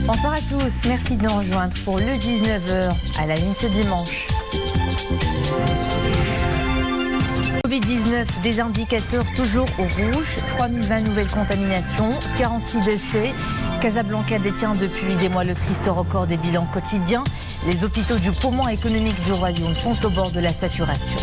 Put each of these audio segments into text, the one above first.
Bonsoir à tous, merci de nous rejoindre pour le 19h à la une ce dimanche. Covid-19, des indicateurs toujours au rouge, 3020 nouvelles contaminations, 46 décès. Casablanca détient depuis des mois le triste record des bilans quotidiens. Les hôpitaux du poumon économique du royaume sont au bord de la saturation.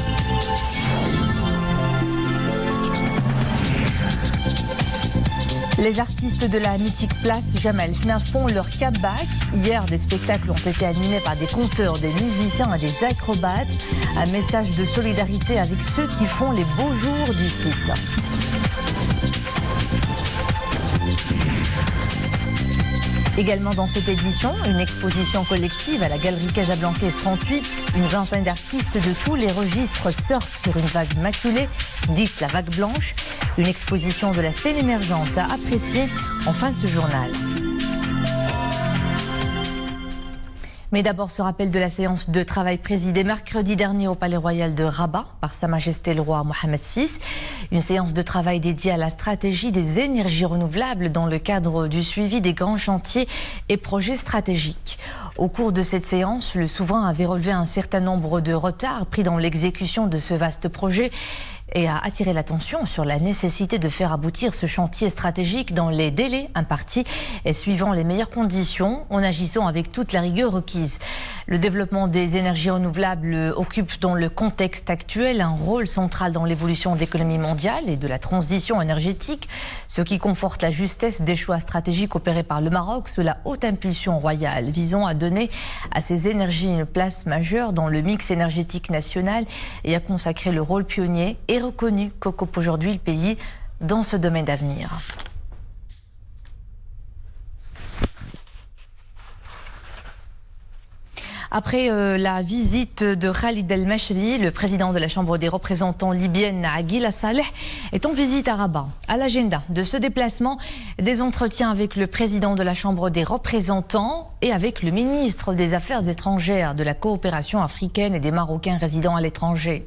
Les artistes de la mythique place Jamel Fna font leur comeback. Hier, des spectacles ont été animés par des conteurs, des musiciens et des acrobates. Un message de solidarité avec ceux qui font les beaux jours du site. Également dans cette édition, une exposition collective à la Galerie Casablancaise 38. Une vingtaine d'artistes de tous les registres surfent sur une vague maculée, dite la vague blanche. Une exposition de la scène émergente à apprécier en fin de ce journal. Mais d'abord, ce rappel de la séance de travail présidée mercredi dernier au Palais Royal de Rabat par Sa Majesté le Roi Mohammed VI. Une séance de travail dédiée à la stratégie des énergies renouvelables dans le cadre du suivi des grands chantiers et projets stratégiques. Au cours de cette séance, le souverain avait relevé un certain nombre de retards pris dans l'exécution de ce vaste projet et a attiré l'attention sur la nécessité de faire aboutir ce chantier stratégique dans les délais impartis et suivant les meilleures conditions, en agissant avec toute la rigueur requise. Le développement des énergies renouvelables occupe dans le contexte actuel un rôle central dans l'évolution de l'économie mondiale et de la transition énergétique, ce qui conforte la justesse des choix stratégiques opérés par le Maroc sous la haute impulsion royale, visant à donner à ces énergies une place majeure dans le mix énergétique national et à consacrer le rôle pionnier et reconnu qu'occupe aujourd'hui le pays dans ce domaine d'avenir. Après la visite de Khalid El-Mashri, le président de la Chambre des représentants libyenne à Ghila Saleh est en visite à Rabat. À l'agenda de ce déplacement, des entretiens avec le président de la Chambre des représentants et avec le ministre des Affaires étrangères, de la coopération africaine et des Marocains résidant à l'étranger.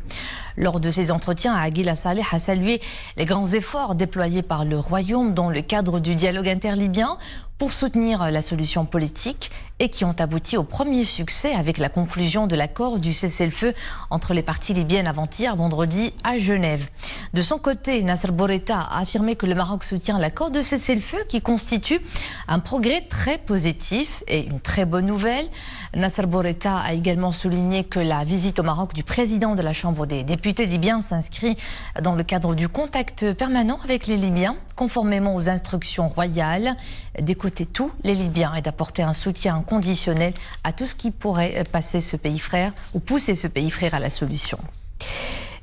Lors de ces entretiens, Ghila Saleh a salué les grands efforts déployés par le Royaume dans le cadre du dialogue interlibyen pour soutenir la solution politique et qui ont abouti au premier succès avec la conclusion de l'accord du cessez-le-feu entre les parties libyennes avant-hier, vendredi, à Genève. De son côté, Nasser Bourita a affirmé que le Maroc soutient l'accord de cessez-le-feu qui constitue un progrès très positif et une très bonne nouvelle. Nasser Bourita a également souligné que la visite au Maroc du président de la Chambre des députés libyens s'inscrit dans le cadre du contact permanent avec les Libyens, conformément aux instructions royales d'écouter tous les Libyens et d'apporter un soutien inconditionnel à tout ce qui pourrait passer ce pays frère ou pousser ce pays frère à la solution.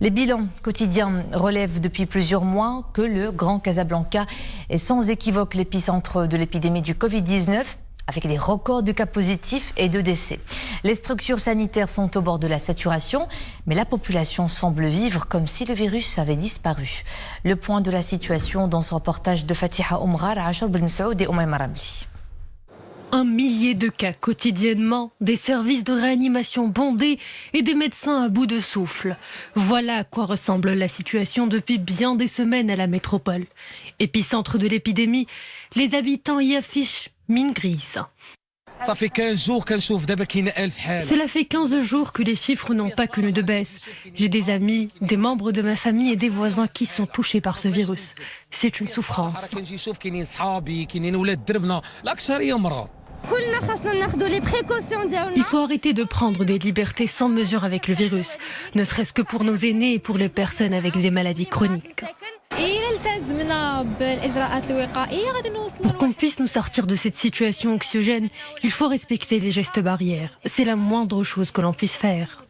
Les bilans quotidiens relèvent depuis plusieurs mois que le Grand Casablanca est sans équivoque l'épicentre de l'épidémie du Covid-19, avec des records de cas positifs et de décès. Les structures sanitaires sont au bord de la saturation, mais la population semble vivre comme si le virus avait disparu. Le point de la situation dans ce reportage de Fatiha Omrar, Achar Ben Saoud et Oumaima Ramli. 1 millier de cas quotidiennement, des services de réanimation bondés et des médecins à bout de souffle. Voilà à quoi ressemble la situation depuis bien des semaines à la métropole. Épicentre de l'épidémie, les habitants y affichent mine grise. Cela fait 15 jours que les chiffres n'ont pas connu de baisse. J'ai des amis, des membres de ma famille et des voisins qui sont touchés par ce virus. C'est une souffrance. Il faut arrêter de prendre des libertés sans mesure avec le virus, ne serait-ce que pour nos aînés et pour les personnes avec des maladies chroniques. Pour qu'on puisse nous sortir de cette situation anxiogène, il faut respecter les gestes barrières. C'est la moindre chose que l'on puisse faire.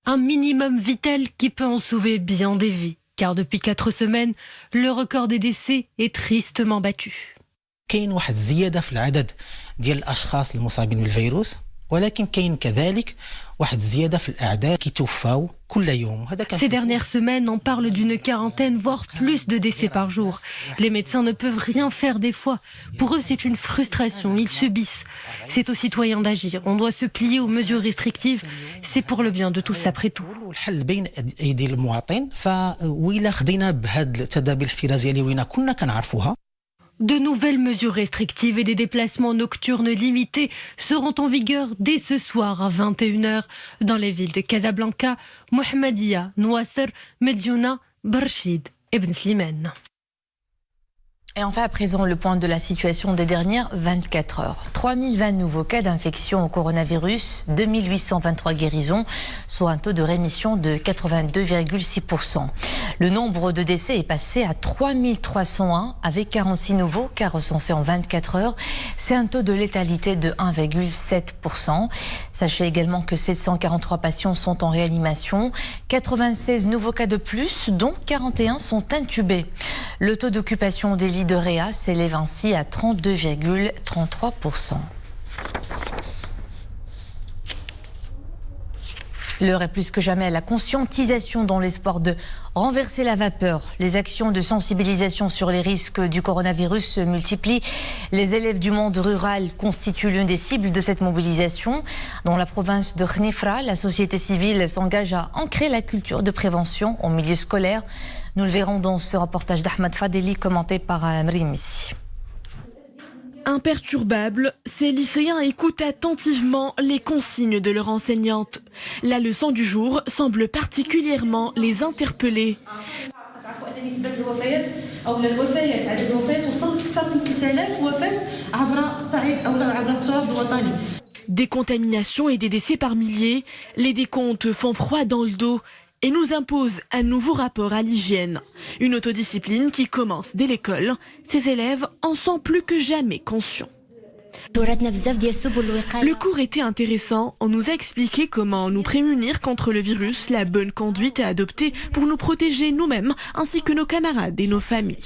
Un minimum vital qui peut en sauver bien des vies, car depuis 4 semaines, le record des décès est tristement battu. كاين واحد الزيادة في العدد ديال الأشخاص المصابين بالفيروس ولكن كاين كذلك واحد الزيادة في الأعداد كيتوفاو كل يوم. Ces dernières semaines, on parle d'une quarantaine, voire plus de décès par jour. Les médecins ne peuvent rien faire des fois. Pour eux, c'est une frustration, ils subissent. C'est aux citoyens d'agir. On doit se plier aux mesures restrictives. C'est pour le bien de tous après tout. الحل بين أيدي المواطن فويلا خدينا بهاد التدابير الاحترازية اللي وينا كنا كنعرفوها. De nouvelles mesures restrictives et des déplacements nocturnes limités seront en vigueur dès ce soir à 21h dans les villes de Casablanca, Mohammedia, Nouasser, Mediouna, Barchid et Ben Slimane. Et enfin, à présent, le point de la situation des dernières 24 heures. 3020 nouveaux cas d'infection au coronavirus, 2823 guérisons, soit un taux de rémission de 82,6%. Le nombre de décès est passé à 3301 avec 46 nouveaux cas recensés en 24 heures. C'est un taux de létalité de 1,7%. Sachez également que 743 patients sont en réanimation, 96 nouveaux cas de plus, dont 41 sont intubés. Le taux d'occupation des lits de réa s'élève ainsi à 32,33%. L'heure est plus que jamais à la conscientisation dans l'espoir de renverser la vapeur. Les actions de sensibilisation sur les risques du coronavirus se multiplient. Les élèves du monde rural constituent l'une des cibles de cette mobilisation. Dans la province de Khnifra, la société civile s'engage à ancrer la culture de prévention au milieu scolaire. Nous le verrons dans ce reportage d'Ahmed Fadeli commenté par Amrim ici. Imperturbables, ces lycéens écoutent attentivement les consignes de leur enseignante. La leçon du jour semble particulièrement les interpeller. Des contaminations et des décès par milliers, les décomptes font froid dans le dos et nous imposent un nouveau rapport à l'hygiène. Une autodiscipline qui commence dès l'école. Ces élèves en sont plus que jamais conscients. Le cours était intéressant. On nous a expliqué comment nous prémunir contre le virus, la bonne conduite à adopter pour nous protéger nous-mêmes ainsi que nos camarades et nos familles.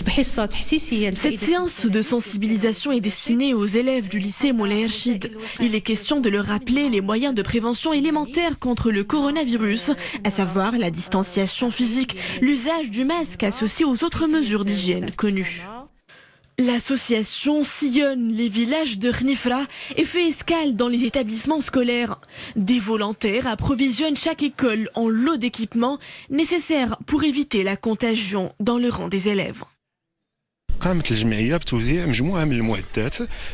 Cette séance de sensibilisation est destinée aux élèves du lycée Moulay Rachid. Il est question de leur rappeler les moyens de prévention élémentaires contre le coronavirus, à savoir la distanciation physique, l'usage du masque associé aux autres mesures d'hygiène connues. L'association sillonne les villages de Khnifra et fait escale dans les établissements scolaires. Des volontaires approvisionnent chaque école en lot d'équipements nécessaires pour éviter la contagion dans le rang des élèves.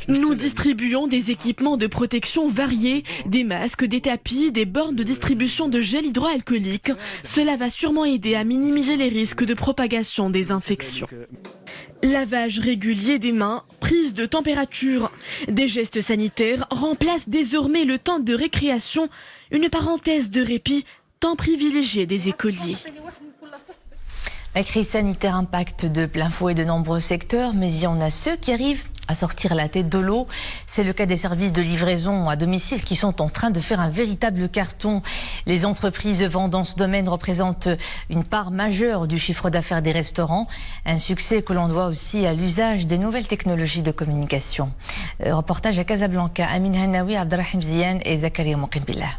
Nous distribuons des équipements de protection variés, des masques, des tapis, des bornes de distribution de gel hydroalcoolique. Cela va sûrement aider à minimiser les risques de propagation des infections. Lavage régulier des mains, prise de température. Des gestes sanitaires remplacent désormais le temps de récréation, une parenthèse de répit tant privilégiée des écoliers. La crise sanitaire impacte de plein fouet de nombreux secteurs, mais il y en a ceux qui arrivent à sortir la tête de l'eau. C'est le cas des services de livraison à domicile qui sont en train de faire un véritable carton. Les entreprises vendant dans ce domaine représentent une part majeure du chiffre d'affaires des restaurants. Un succès que l'on doit aussi à l'usage des nouvelles technologies de communication. Reportage à Casablanca, Amin Hannaoui, Abdelrahim Ziane et Zakaria Mouqimbillah.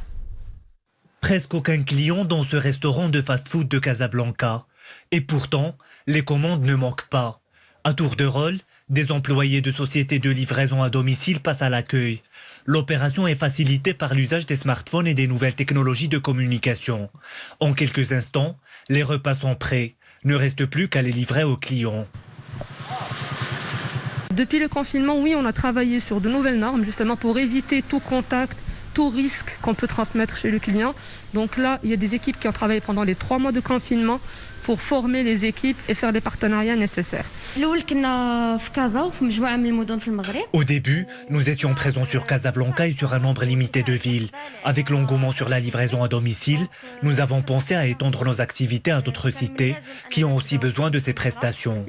Presque aucun client dans ce restaurant de fast-food de Casablanca. Et pourtant, les commandes ne manquent pas. À tour de rôle, des employés de sociétés de livraison à domicile passent à l'accueil. L'opération est facilitée par l'usage des smartphones et des nouvelles technologies de communication. En quelques instants, les repas sont prêts. Ne reste plus qu'à les livrer aux clients. Depuis le confinement, oui, on a travaillé sur de nouvelles normes justement pour éviter tout contact, tout risque qu'on peut transmettre chez le client. Donc là, il y a des équipes qui ont travaillé pendant les 3 mois de confinement pour former les équipes et faire les partenariats nécessaires. Au début, nous étions présents sur Casablanca et sur un nombre limité de villes. Avec l'engouement sur la livraison à domicile, nous avons pensé à étendre nos activités à d'autres cités qui ont aussi besoin de ces prestations.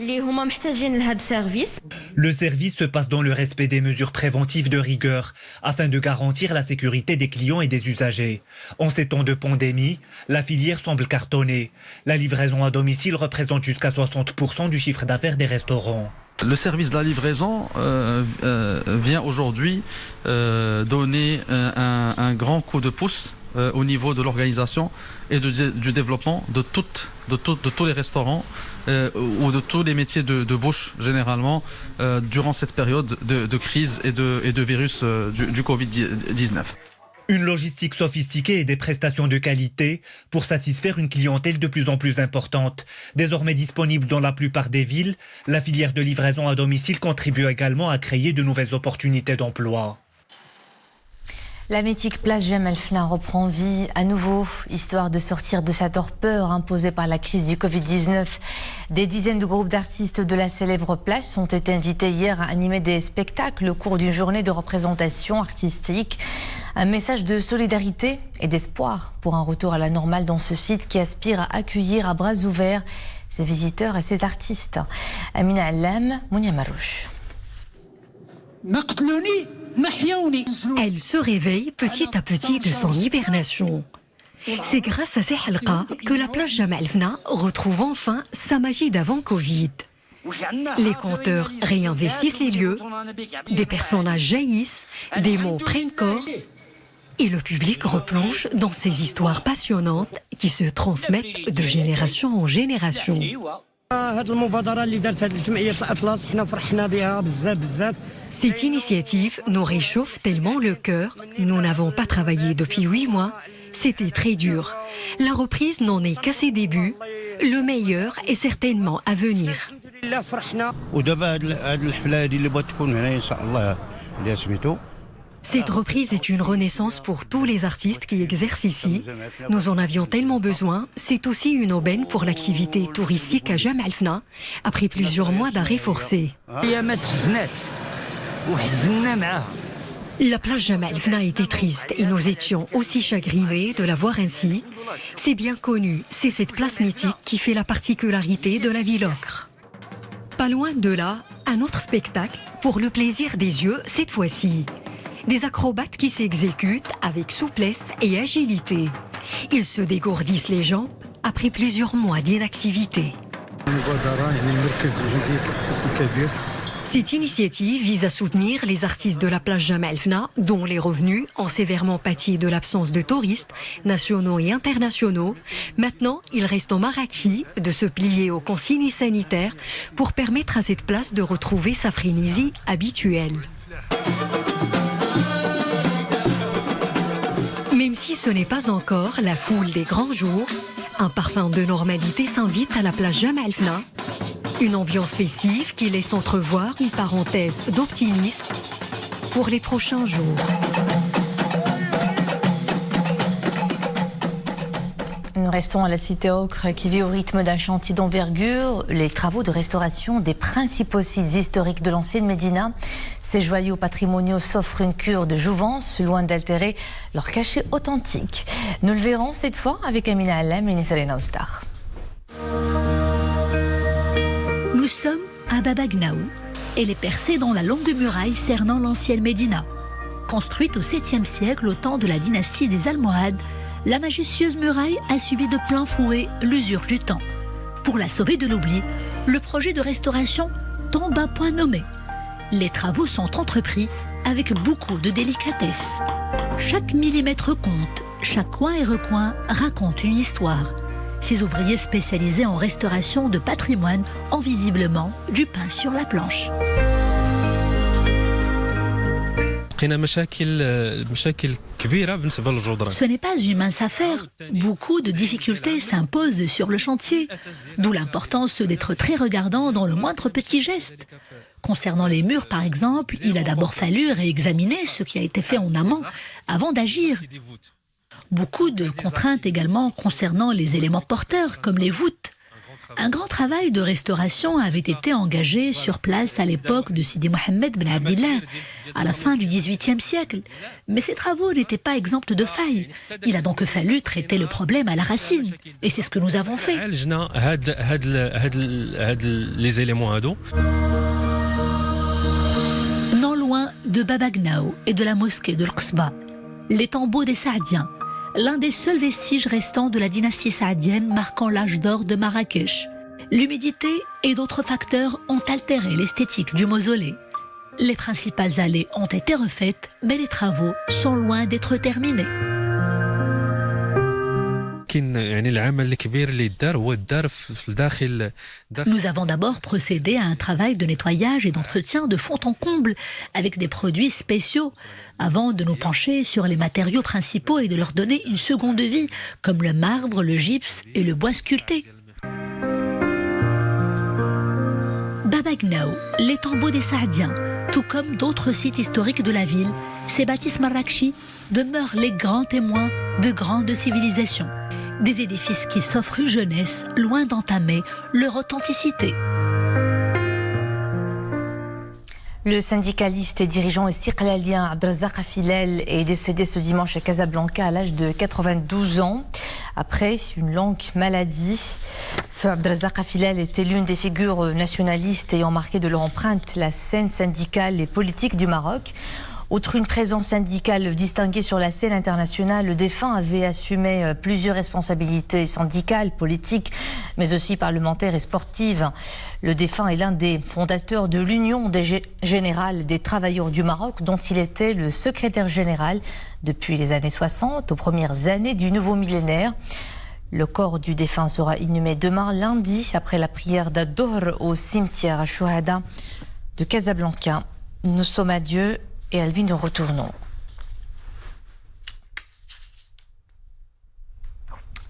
Le service se passe dans le respect des mesures préventives de rigueur afin de garantir la sécurité des clients et des usagers. En ces temps de pandémie, la filière semble cartonner. La livraison à domicile représente jusqu'à 60% du chiffre d'affaires des restaurants. Le service de la livraison vient aujourd'hui donner un grand coup de pouce au niveau de l'organisation et du développement de tous les restaurants ou de tous les métiers de bouche généralement durant cette période de crise et de virus du Covid-19. Une logistique sophistiquée et des prestations de qualité pour satisfaire une clientèle de plus en plus importante. Désormais disponible dans la plupart des villes, la filière de livraison à domicile contribue également à créer de nouvelles opportunités d'emploi. La mythique place Jemaa el-Fna reprend vie à nouveau, histoire de sortir de sa torpeur imposée par la crise du Covid-19. Des dizaines de groupes d'artistes de la célèbre place ont été invités hier à animer des spectacles au cours d'une journée de représentation artistique. Un message de solidarité et d'espoir pour un retour à la normale dans ce site qui aspire à accueillir à bras ouverts ses visiteurs et ses artistes. Amina Allam, Mounia Marouche. Elle se réveille petit à petit de son hibernation. C'est grâce à ces halqa que la plage Jemaa el-Fna retrouve enfin sa magie d'avant Covid. Les compteurs réinvestissent les lieux, des personnages jaillissent, des mots prennent corps et le public replonge dans ces histoires passionnantes qui se transmettent de génération en génération. Cette initiative nous réchauffe tellement le cœur. Nous n'avons pas travaillé depuis 8 mois. C'était très dur. La reprise n'en est qu'à ses débuts. Le meilleur est certainement à venir. Cette reprise est une renaissance pour tous les artistes qui exercent ici. Nous en avions tellement besoin. C'est aussi une aubaine pour l'activité touristique à Jemaa el-Fna, après plusieurs mois d'arrêt forcé. La plage Jemaa el-Fna était triste et nous étions aussi chagrinés de la voir ainsi. C'est bien connu, c'est cette place mythique qui fait la particularité de la ville ocre. Pas loin de là, un autre spectacle pour le plaisir des yeux cette fois-ci. Des acrobates qui s'exécutent avec souplesse et agilité. Ils se dégourdissent les jambes après plusieurs mois d'inactivité. Cette initiative vise à soutenir les artistes de la plage Jemaa el-Fna, dont les revenus ont sévèrement pâti de l'absence de touristes nationaux et internationaux. Maintenant, il reste au Marrakech de se plier aux consignes sanitaires pour permettre à cette place de retrouver sa frénésie habituelle. Même si ce n'est pas encore la foule des grands jours, un parfum de normalité s'invite à la plage Jemaa el-Fna. Une ambiance festive qui laisse entrevoir une parenthèse d'optimisme pour les prochains jours. Nous restons à la cité ocre qui vit au rythme d'un chantier d'envergure. Les travaux de restauration des principaux sites historiques de l'ancienne Médina. Ces joyaux patrimoniaux s'offrent une cure de jouvence, loin d'altérer leur cachet authentique. Nous le verrons cette fois avec Amina Allam et Nisarina Oustar. Nous sommes à Baba Gnaou. Elle est percée dans la longue muraille cernant l'ancienne Médina. Construite au 7e siècle au temps de la dynastie des Almohades, la majestueuse muraille a subi de plein fouet l'usure du temps. Pour la sauver de l'oubli, le projet de restauration tombe à point nommé. Les travaux sont entrepris avec beaucoup de délicatesse. Chaque millimètre compte, chaque coin et recoin raconte une histoire. Ces ouvriers spécialisés en restauration de patrimoine ont visiblement du pain sur la planche. Ce n'est pas une mince affaire. Beaucoup de difficultés s'imposent sur le chantier, d'où l'importance d'être très regardant dans le moindre petit geste. Concernant les murs, par exemple, il a d'abord fallu réexaminer ce qui a été fait en amont avant d'agir. Beaucoup de contraintes également concernant les éléments porteurs, comme les voûtes. Un grand travail de restauration avait été engagé sur place à l'époque de Sidi Mohammed Ben Abdillah, à la fin du XVIIIe siècle. Mais ces travaux n'étaient pas exempts de failles. Il a donc fallu traiter le problème à la racine. Et c'est ce que nous avons fait. Non loin de Baba Gnaou et de la mosquée de l'Qsba, les tombeaux des Saadiens, l'un des seuls vestiges restants de la dynastie saadienne marquant l'âge d'or de Marrakech. L'humidité et d'autres facteurs ont altéré l'esthétique du mausolée. Les principales allées ont été refaites, mais les travaux sont loin d'être terminés. Nous avons d'abord procédé à un travail de nettoyage et d'entretien de fond en comble avec des produits spéciaux avant de nous pencher sur les matériaux principaux et de leur donner une seconde vie, comme le marbre, le gypse et le bois sculpté. Baba Gnaou, les tombeaux des Saadiens, tout comme d'autres sites historiques de la ville, ces bâtisses marrakchi demeurent les grands témoins de grandes civilisations. Des édifices qui s'offrent une jeunesse loin d'entamer leur authenticité. Le syndicaliste et dirigeant istiqlalien Abdelrazak Filel est décédé ce dimanche à Casablanca à l'âge de 92 ans. Après une longue maladie, Abdelrazak Filel était l'une des figures nationalistes ayant marqué de leur empreinte la scène syndicale et politique du Maroc. Outre une présence syndicale distinguée sur la scène internationale, le défunt avait assumé plusieurs responsabilités syndicales, politiques, mais aussi parlementaires et sportives. Le défunt est l'un des fondateurs de l'Union générale des travailleurs du Maroc, dont il était le secrétaire général depuis les années 60, aux premières années du nouveau millénaire. Le corps du défunt sera inhumé demain, lundi, après la prière d'Ad-Dohr au cimetière à Chouhada de Casablanca. Nous sommes à Dieu. Et à lui, nous retournons.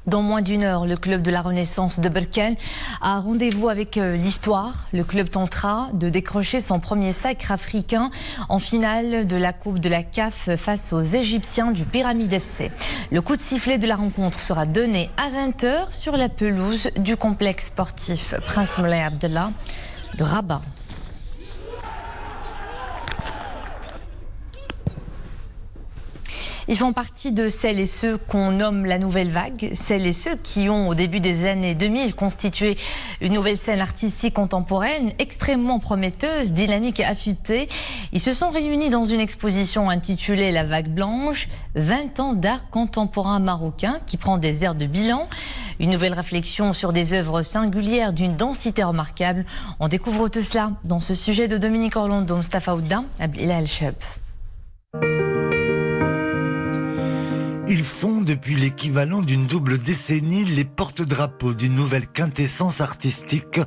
Dans moins d'une heure, le club de la Renaissance de Berkane a rendez-vous avec l'histoire. Le club tentera de décrocher son premier sacre africain en finale de la Coupe de la CAF face aux Égyptiens du Pyramide FC. Le coup de sifflet de la rencontre sera donné à 20h sur la pelouse du complexe sportif Prince Moulay Abdallah de Rabat. Ils font partie de celles et ceux qu'on nomme la nouvelle vague, celles et ceux qui ont, au début des années 2000, constitué une nouvelle scène artistique contemporaine extrêmement prometteuse, dynamique et affûtée. Ils se sont réunis dans une exposition intitulée La Vague Blanche, 20 ans d'art contemporain marocain qui prend des airs de bilan. Une nouvelle réflexion sur des œuvres singulières d'une densité remarquable. On découvre tout cela dans ce sujet de Dominique Orlando, Mustafa Ouda, Abdelillah El-Cheb. Ils sont, depuis l'équivalent d'une double décennie, les porte-drapeaux d'une nouvelle quintessence artistique,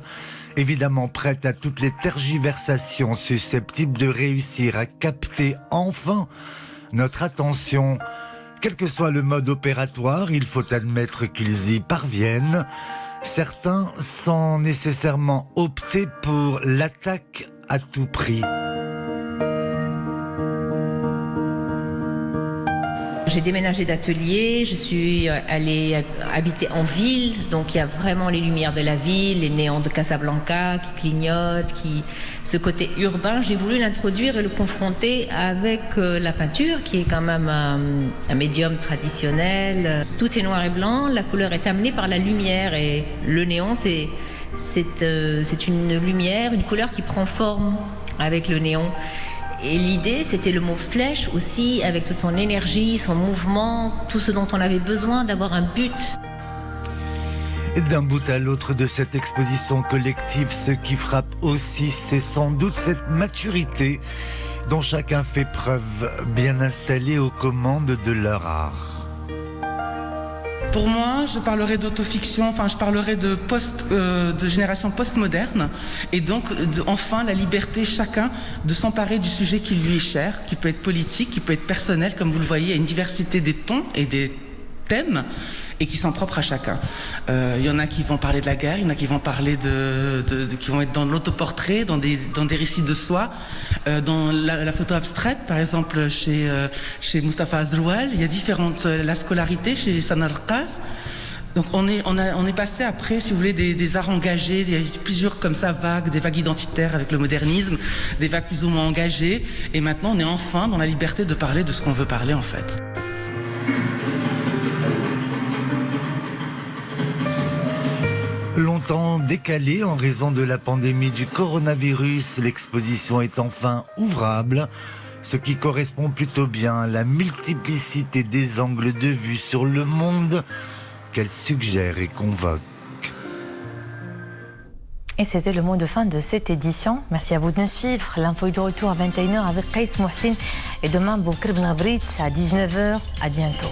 évidemment prête à toutes les tergiversations susceptibles de réussir à capter enfin notre attention. Quel que soit le mode opératoire, il faut admettre qu'ils y parviennent. Certains sans nécessairement opter pour l'attaque à tout prix. J'ai déménagé d'atelier, je suis allée habiter en ville, donc il y a vraiment les lumières de la ville, les néons de Casablanca qui clignotent, ce côté urbain, j'ai voulu l'introduire et le confronter avec la peinture qui est quand même un médium traditionnel. Tout est noir et blanc, la couleur est amenée par la lumière et le néon c'est une lumière, une couleur qui prend forme avec le néon. Et l'idée, c'était le mot flèche aussi, avec toute son énergie, son mouvement, tout ce dont on avait besoin, d'avoir un but. Et d'un bout à l'autre de cette exposition collective, ce qui frappe aussi, c'est sans doute cette maturité dont chacun fait preuve, bien installé aux commandes de leur art. Pour moi, je parlerai d'autofiction, je parlerai de génération postmoderne et donc enfin la liberté chacun de s'emparer du sujet qui lui est cher, qui peut être politique, qui peut être personnel, comme vous le voyez, il y a une diversité des tons et des thèmes et qui sont propres à chacun. Il y en a qui vont parler de la guerre, il y en a qui vont parler qui vont être dans l'autoportrait, dans des récits de soi, dans la photo abstraite, par exemple chez Mustafa Azroual, il y a différentes, la scolarité chez Sana Al-Qaz. Donc on est passé après, si vous voulez, des arts engagés, il y a plusieurs comme ça vagues, des vagues identitaires avec le modernisme, des vagues plus ou moins engagées, et maintenant on est enfin dans la liberté de parler de ce qu'on veut parler en fait. Longtemps décalée en raison de la pandémie du coronavirus, l'exposition est enfin ouvrable, ce qui correspond plutôt bien à la multiplicité des angles de vue sur le monde qu'elle suggère et convoque. Et c'était le mot de fin de cette édition. Merci à vous de nous suivre. L'info est de retour à 21h avec Qais Mohsin et demain Boukr Ben Abrit à 19h. À bientôt.